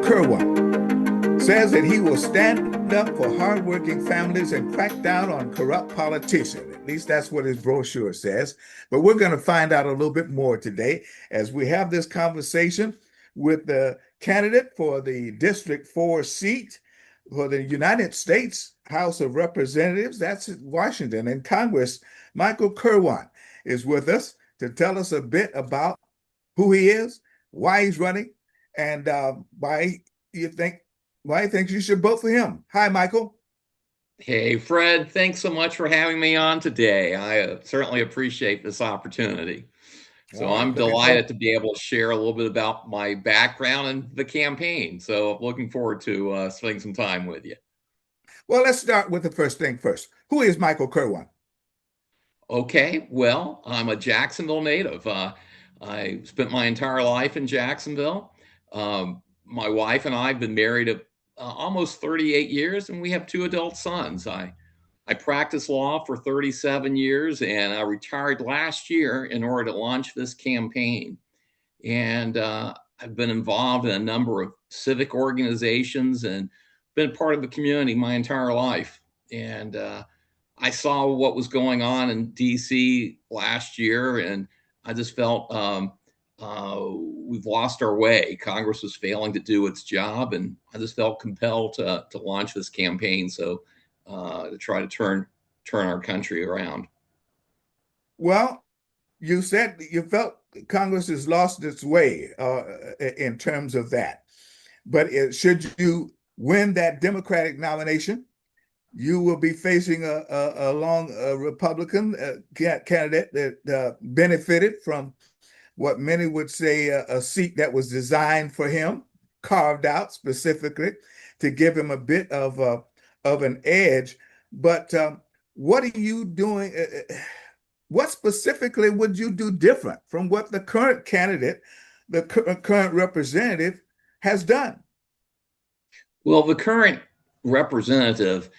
Kirwan says that he will stand up for hardworking families and crack down on corrupt politicians. At least that's what his brochure says. But we're going to find out a little bit more today as we have this conversation with the candidate for the District 4 seat for the United States House of Representatives. That's Washington. And Congress, Michael Kirwan, is with us to tell us a bit about who he is, why he's running, and you think why he thinks you should vote for him. Hi, Michael. Hey, Fred, thanks so much for having me on today. I certainly appreciate this opportunity. So All right, I'm looking for. delighted to be able to share a little bit about my background and the campaign. So looking forward to spending some time with you. Well, let's start with the first thing first. Who is Michael Kirwan? Okay, well, I'm a Jacksonville native. I spent my entire life in Jacksonville. My wife and I have been married almost 38 years, and we have two adult sons. I practiced law for 37 years, and I retired last year in order to launch this campaign. And I've been involved in a number of civic organizations and been part of the community my entire life. And I saw what was going on in DC last year, and I just felt we've lost our way. Congress was failing to do its job, and I just felt compelled to launch this campaign. So to try to turn our country around. Well, you said you felt Congress has lost its way in terms of that. But should you win that Democratic nomination, you will be facing a Republican candidate that benefited from what many would say a seat that was designed for him, carved out specifically to give him a bit of an edge. But what are you doing? What specifically would you do different from what the current candidate, the current representative, has done? Well, the current representative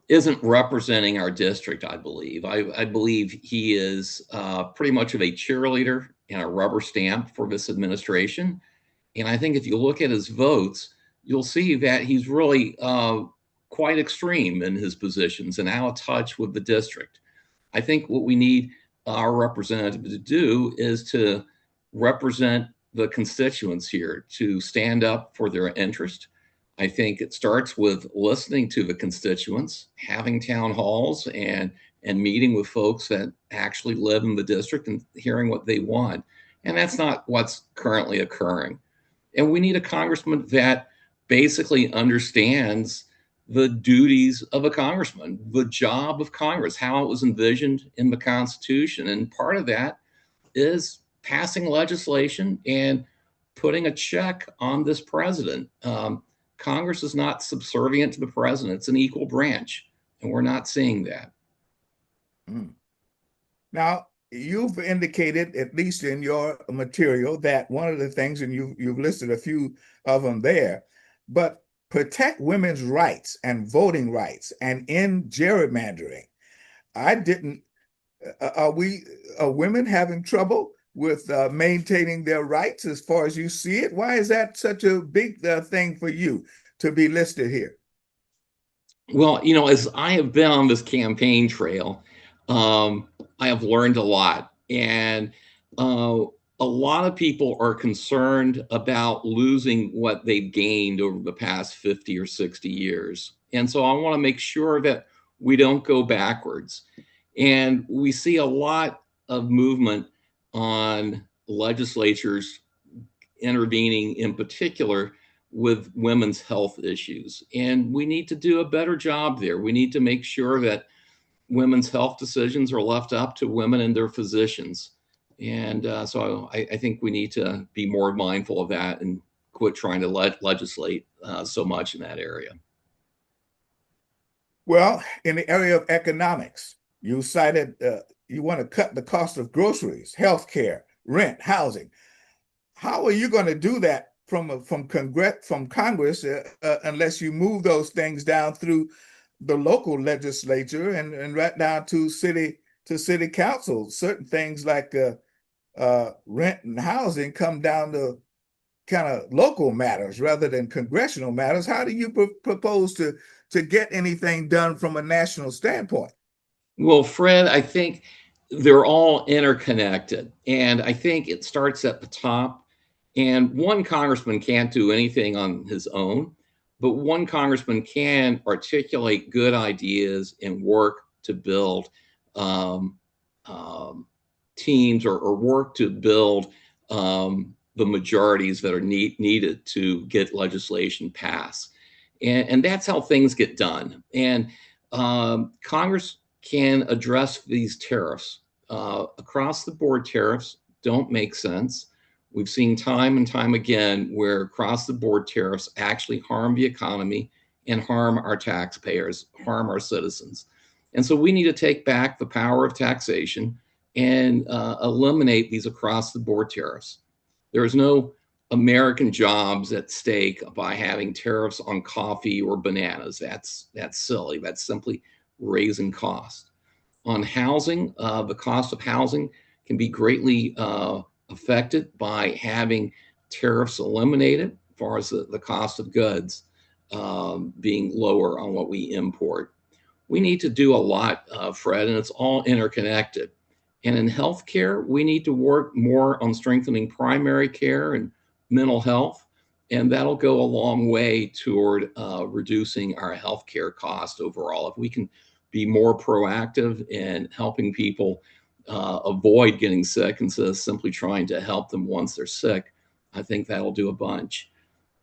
isn't representing our district, I believe. I believe he is pretty much of a cheerleader and a rubber stamp for this administration. And I think if you look at his votes, you'll see that he's really quite extreme in his positions and out of touch with the district. I think what we need our representative to do is to represent the constituents here, to stand up for their interest. I think it starts with listening to the constituents, having town halls and meeting with folks that actually live in the district and hearing what they want. And that's not what's currently occurring. And we need a congressman that basically understands the duties of a congressman, the job of Congress, how it was envisioned in the Constitution. And part of that is passing legislation and putting a check on this president. Congress is not subservient to the president. It's an equal branch, and we're not seeing that. Mm. Now, you've indicated, at least in your material, that one of the things, and you've listed a few of them there, but protect women's rights and voting rights and end gerrymandering. I didn't. Are women having trouble with maintaining their rights as far as you see it? Why is that such a big thing for you to be listed here? Well, as I have been on this campaign trail, I have learned a lot. And a lot of people are concerned about losing what they've gained over the past 50 or 60 years. And so I want to make sure that we don't go backwards. And we see a lot of movement on legislatures intervening in particular with women's health issues. And we need to do a better job there. We need to make sure that women's health decisions are left up to women and their physicians. And so I think we need to be more mindful of that and quit trying to legislate so much in that area. Well, in the area of economics, you cited you want to cut the cost of groceries, healthcare, rent, housing. How are you going to do that from Congress unless you move those things down through the local legislature and right down to city council? Certain things like rent and housing come down kind of local matters rather than congressional matters. How do you propose to get anything done from a national standpoint? Well, Fred, I think they're all interconnected. And I think it starts at the top. And one congressman can't do anything on his own, but one congressman can articulate good ideas and work to build um, um, teams, or work to build the majorities that are needed to get legislation passed. And that's how things get done. And Congress can address these tariffs. Across the board tariffs don't make sense. We've seen time and time again where across the board tariffs actually harm the economy and harm our taxpayers, harm our citizens. And so we need to take back the power of taxation and eliminate these across the board tariffs. There is no American jobs at stake by having tariffs on coffee or bananas. That's silly. That's simply raising costs. On housing, the cost of housing can be greatly affected by having tariffs eliminated, as far as the cost of goods being lower on what we import. We need to do a lot, Fred, and it's all interconnected. And in healthcare, we need to work more on strengthening primary care and mental health, and that'll go a long way toward reducing our healthcare cost overall. If we can be more proactive in helping people avoid getting sick instead of simply trying to help them once they're sick, I think that'll do a bunch.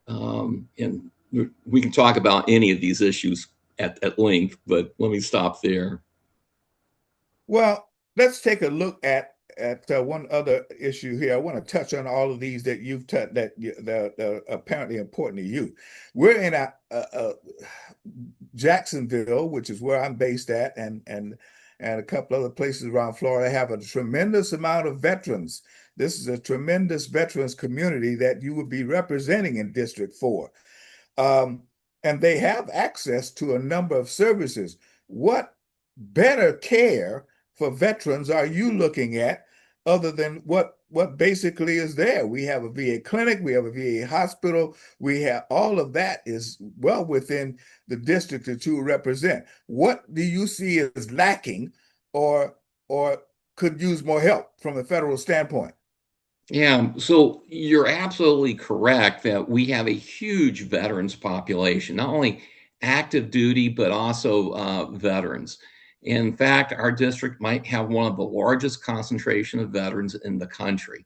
And we can talk about any of these issues at length, but let me stop there. Well, let's take a look at one other issue here. I want to touch on all of these that you've touched that are apparently important to you. We're in a Jacksonville, which is where I'm based at, and a couple other places around Florida have a tremendous amount of veterans. This is a tremendous veterans community that you would be representing in District 4. Um, and they have access to a number of services. What better care for veterans are you looking at other than what basically is there? We have a VA clinic, we have a VA hospital, we have all of that is well within the district that you represent. What do you see as lacking or could use more help from a federal standpoint? Yeah, so you're absolutely correct that we have a huge veterans population, not only active duty, but also veterans. In fact, our district might have one of the largest concentration of veterans in the country.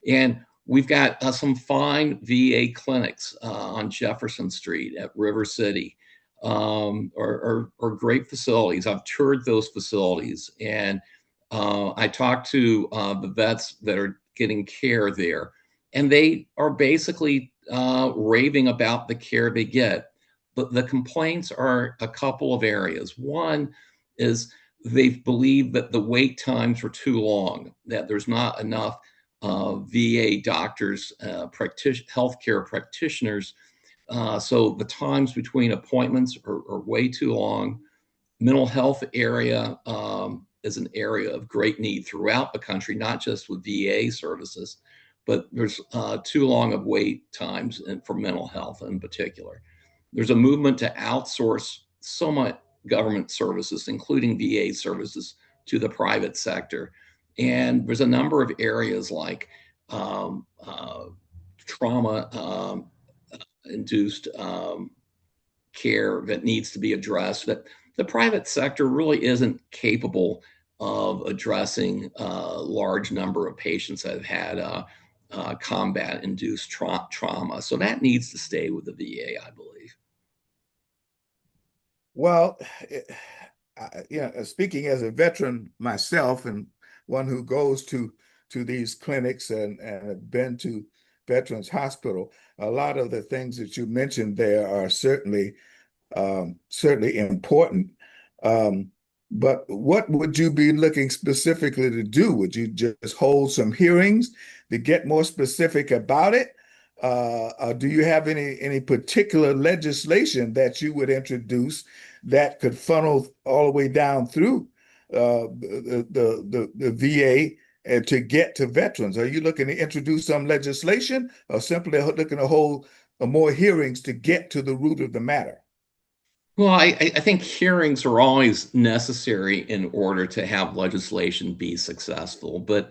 And we've got some fine VA clinics on Jefferson Street at River City, or great facilities. I've toured those facilities, and I talked to the vets that are getting care there, and they are basically raving about the care they get. But the complaints are a couple of areas. One is they believe that the wait times are too long, that there's not enough VA doctors, healthcare practitioners. So the times between appointments are way too long. Mental health area is an area of great need throughout the country, not just with VA services, but there's too long of wait times for mental health in particular. There's a movement to outsource so much government services, including VA services, to the private sector. And there's a number of areas like trauma induced care that needs to be addressed that the private sector really isn't capable of addressing a large number of patients that have had combat induced trauma. So that needs to stay with the VA, I believe. Well, speaking as a veteran myself and one who goes to these clinics and have been to Veterans Hospital, a lot of the things that you mentioned there are certainly important. Um, but what would you be looking specifically to do? Would you just hold some hearings to get more specific about it? Or do you have any particular legislation that you would introduce that could funnel all the way down through the VA to get to veterans? Are you looking to introduce some legislation or simply looking to hold more hearings to get to the root of the matter? Well, I think hearings are always necessary in order to have legislation be successful. But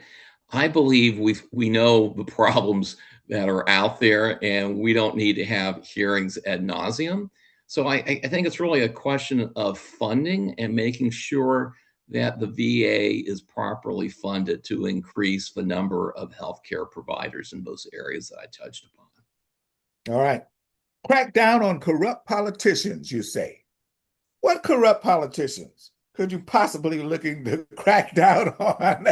I believe we know the problems that are out there, and we don't need to have hearings ad nauseum. So I think it's really a question of funding and making sure that the VA is properly funded to increase the number of healthcare providers in those areas that I touched upon. All right. Crack down on corrupt politicians, you say. What corrupt politicians could you possibly looking to crack down on?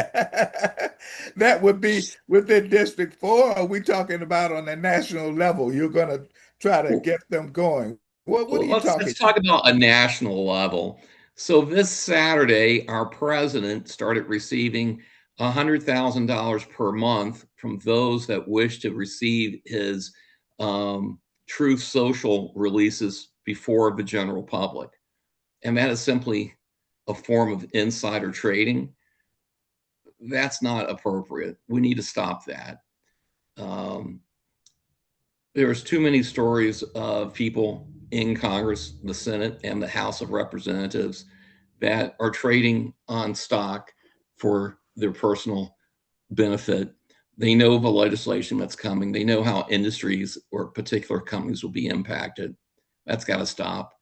That would be within District 4, or are we talking about on a national level? You're going to try to Well, get them going. What are Well, you let's talking? talk about a national level. So this Saturday, our president started receiving $100,000 per month from those that wish to receive his Truth Social releases before the general public, and that is simply a form of insider trading. That's not appropriate. We need to stop that. Um, there's too many stories of people in Congress, the Senate, and the House of Representatives that are trading on stock for their personal benefit. They know the legislation that's coming. They know how industries or particular companies will be impacted. That's got to stop.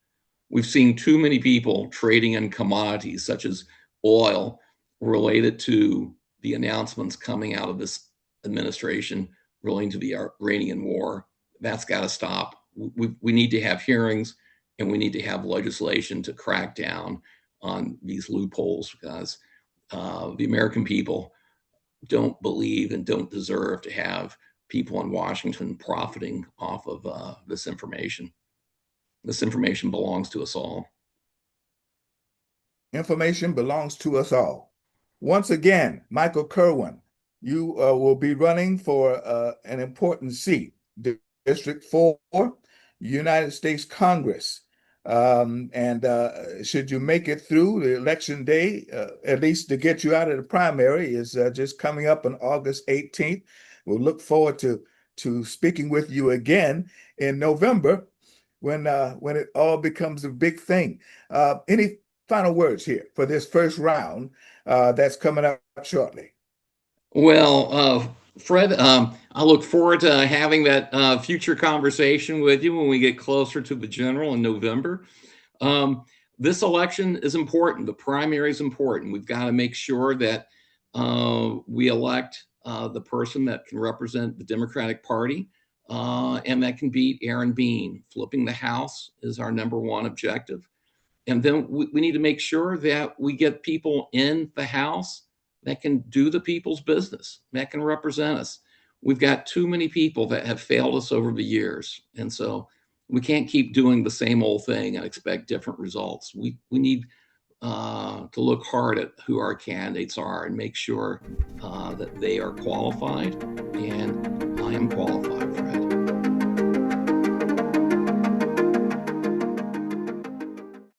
We've seen too many people trading in commodities such as oil related to the announcements coming out of this administration relating to the Iranian war. That's got to stop. We need to have hearings, and we need to have legislation to crack down on these loopholes, because the American people don't believe and don't deserve to have people in Washington profiting off of this information. This information belongs to us all. Information belongs to us all. Once again, Michael Kirwan, you will be running for an important seat, District 4, United States Congress. And should you make it through the election day, at least to get you out of the primary, is just coming up on August 18th. We'll look forward to speaking with you again in November when it all becomes a big thing. Any final words here for this first round that's coming up shortly? Well, Fred, I look forward to having that future conversation with you when we get closer to the general in November. Um, this election is important. The primary is important. We've got to make sure that we elect the person that can represent the Democratic Party and that can beat Aaron Bean. Flipping the House is our number one objective. And then we need to make sure that we get people in the House that can do the people's business, that can represent us. We've got too many people that have failed us over the years. And so we can't keep doing the same old thing and expect different results. We need to look hard at who our candidates are and make sure that they are qualified. And I am qualified, Fred.